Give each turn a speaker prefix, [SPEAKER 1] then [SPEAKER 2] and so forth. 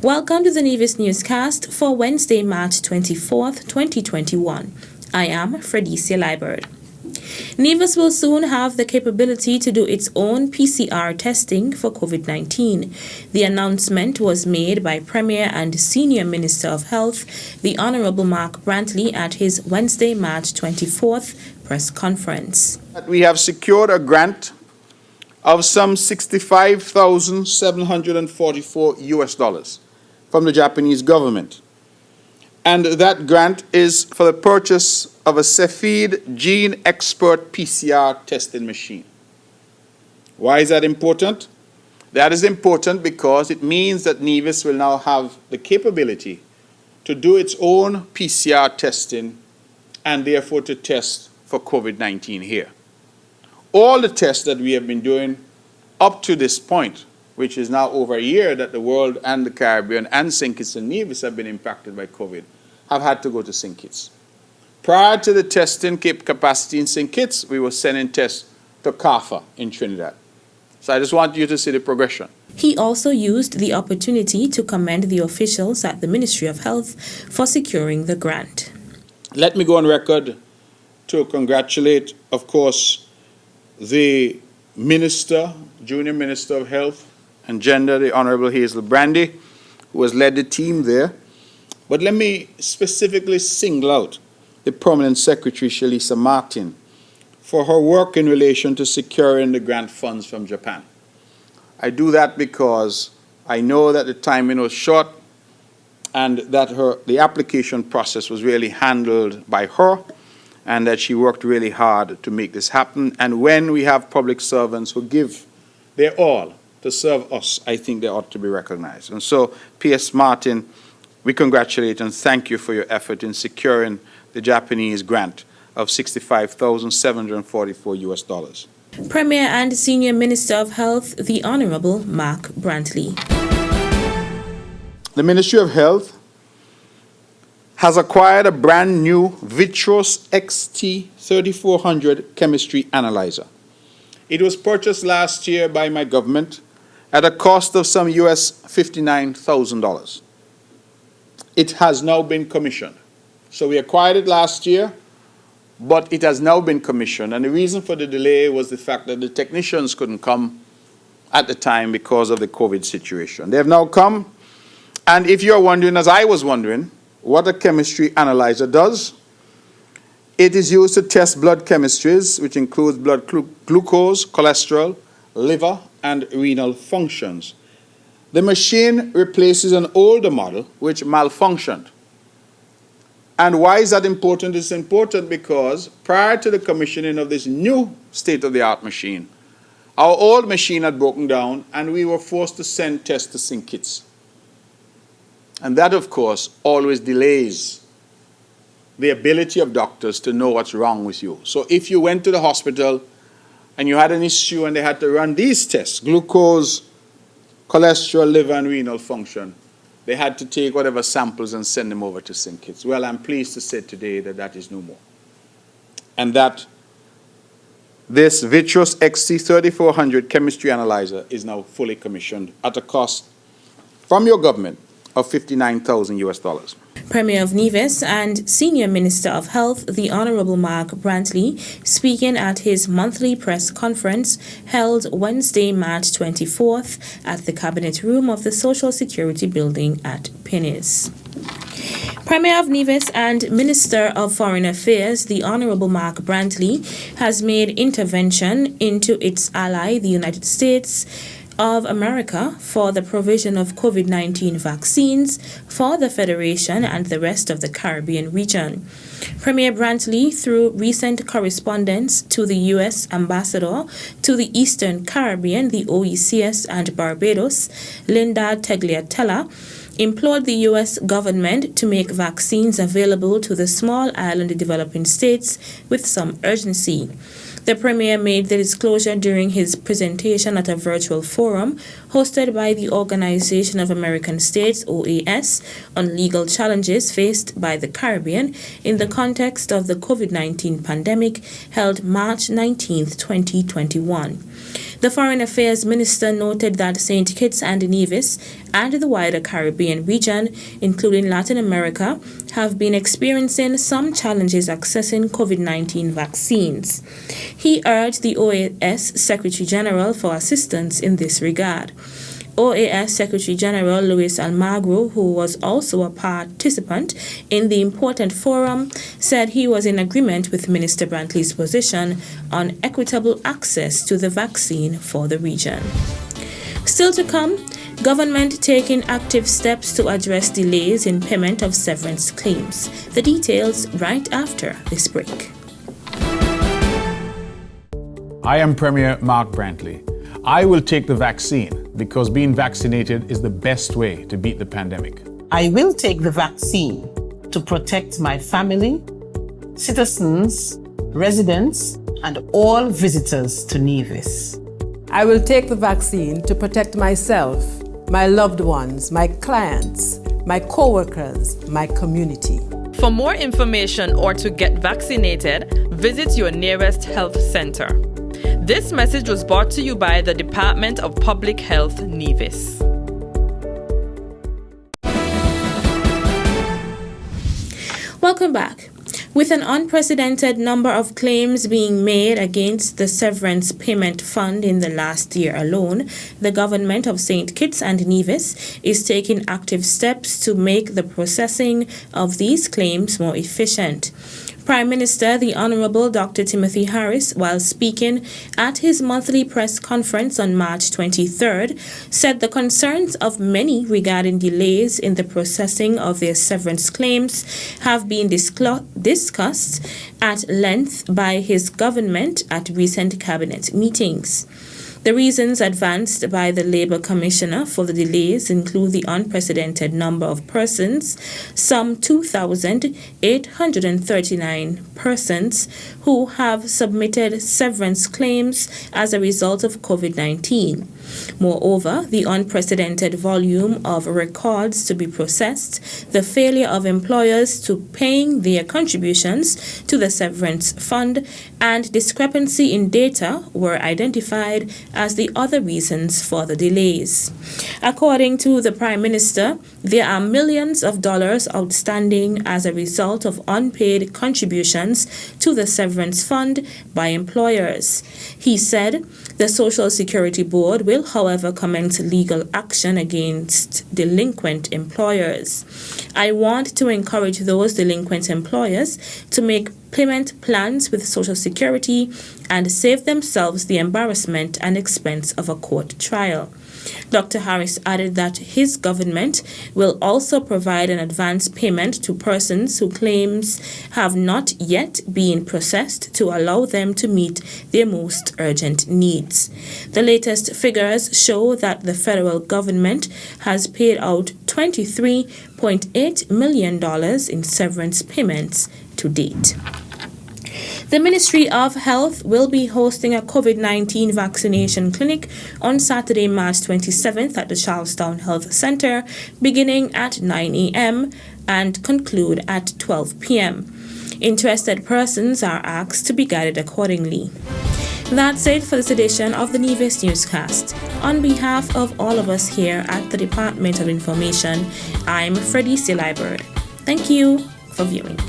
[SPEAKER 1] Welcome to the Nevis newscast for Wednesday, March 24th, 2021. I am Fredicia Liebert. Nevis will soon have the capability to do its own PCR testing for COVID-19. The announcement was made by Premier and Senior Minister of Health, the Honorable Mark Brantley, at his Wednesday, March 24th press conference.
[SPEAKER 2] We have secured a grant of some $65,744 from the Japanese government. And that grant is for the purchase of a Cepheid Gene Expert PCR testing machine. Why is that important? That is important because it means that Nevis will now have the capability to do its own PCR testing and therefore to test for COVID-19 here. All the tests that we have been doing up to this point, which is now over a year that the world and the Caribbean and St. Kitts and Nevis have been impacted by COVID, have had to go to St. Kitts. Prior to the testing capacity in St. Kitts, we were sending tests to CAFA in Trinidad. So I just want you to see the progression.
[SPEAKER 1] He also used the opportunity to commend the officials at the Ministry of Health for securing the grant.
[SPEAKER 2] Let me go on record to congratulate, of course, the Minister, Junior Minister of Health and Gender, the Honorable Hazel Brandy, who has led the team there. But let me specifically single out the Permanent Secretary, Shalisa Martin, for her work in relation to securing the grant funds from Japan. I do that because I know that the timing was short and that the application process was really handled by her and that she worked really hard to make this happen. And when we have public servants who give their all to serve us, I think they ought to be recognized. And so, P.S. Martin, we congratulate and thank you for your effort in securing the Japanese grant of $65,744.
[SPEAKER 1] Premier and Senior Minister of Health, the Honorable Mark Brantley.
[SPEAKER 2] The Ministry of Health has acquired a brand new Vitros XT 3400 chemistry analyzer. It was purchased last year by my government at a cost of some US $59,000. It has now been commissioned. So we acquired it last year, but it has now been commissioned. And the reason for the delay was the fact that the technicians couldn't come at the time because of the COVID situation. They have now come. And if you're wondering, as I was wondering, what a chemistry analyzer does, it is used to test blood chemistries, which includes blood glucose, cholesterol, liver, and renal functions. The machine replaces an older model which malfunctioned. And why is that important? It's important because prior to the commissioning of this new state-of-the-art machine, our old machine had broken down and we were forced to send tests to St. Kitts. And that, of course, always delays the ability of doctors to know what's wrong with you. So if you went to the hospital and you had an issue and they had to run these tests, glucose, cholesterol, liver, and renal function, they had to take whatever samples and send them over to St. Kitts. Well, I'm pleased to say today that that is no more. And that this Vitros XT 3400 chemistry analyzer is now fully commissioned at a cost from your government of $59,000.
[SPEAKER 1] Premier of Nevis and Senior Minister of Health, the Honorable Mark Brantley, speaking at his monthly press conference held Wednesday, March 24th at the Cabinet Room of the Social Security Building at Pennis. Premier of Nevis and Minister of Foreign Affairs, the Honorable Mark Brantley, has made intervention into its ally, the United States of America, for the provision of COVID-19 vaccines for the Federation and the rest of the Caribbean region. Premier Brantley, through recent correspondence to the U.S. Ambassador to the Eastern Caribbean, the OECS, and Barbados, Linda Tagliatella, implored the U.S. government to make vaccines available to the small island developing states with some urgency. The Premier made the disclosure during his presentation at a virtual forum hosted by the Organization of American States, OAS, on legal challenges faced by the Caribbean in the context of the COVID-19 pandemic held March 19, 2021. The Foreign Affairs Minister noted that St. Kitts and Nevis and the wider Caribbean region, including Latin America, have been experiencing some challenges accessing COVID-19 vaccines. He urged the OAS Secretary General for assistance in this regard. OAS Secretary General Luis Almagro, who was also a participant in the important forum, said he was in agreement with Minister Brantley's position on equitable access to the vaccine for the region. Still to come, government taking active steps to address delays in payment of severance claims. The details right after this break.
[SPEAKER 3] I am Premier Mark Brantley. I will take the vaccine because being vaccinated is the best way to beat the pandemic.
[SPEAKER 4] I will take the vaccine to protect my family, citizens, residents, and all visitors to Nevis.
[SPEAKER 5] I will take the vaccine to protect myself, my loved ones, my clients, my co-workers, my community.
[SPEAKER 6] For more information or to get vaccinated, visit your nearest health center. This message was brought to you by the Department of Public Health, Nevis.
[SPEAKER 1] Welcome back. With an unprecedented number of claims being made against the Severance Payment Fund in the last year alone, the government of St. Kitts and Nevis is taking active steps to make the processing of these claims more efficient. Prime Minister, the Honorable Dr. Timothy Harris, while speaking at his monthly press conference on March 23rd, said the concerns of many regarding delays in the processing of their severance claims have been discussed at length by his government at recent cabinet meetings. The reasons advanced by the Labour Commissioner for the delays include the unprecedented number of persons, some 2,839 persons, who have submitted severance claims as a result of COVID-19. Moreover, the unprecedented volume of records to be processed, the failure of employers to paying their contributions to the severance fund, and discrepancy in data were identified as the other reasons for the delays. According to the Prime Minister, there are millions of dollars outstanding as a result of unpaid contributions to the severance fund by employers. He said the Social Security Board will, however, commence legal action against delinquent employers. I want to encourage those delinquent employers to make payment plans with Social Security and save themselves the embarrassment and expense of a court trial. Dr. Harris added that his government will also provide an advance payment to persons whose claims have not yet been processed to allow them to meet their most urgent needs. The latest figures show that the federal government has paid out $23.8 million in severance payments to date. The Ministry of Health will be hosting a COVID-19 vaccination clinic on Saturday, March 27th at the Charlestown Health Center, beginning at 9 a.m. and conclude at 12 p.m. Interested persons are asked to be guided accordingly. That's it for this edition of the Nevis Newscast. On behalf of all of us here at the Department of Information, I'm Freddie Silibird. Thank you for viewing.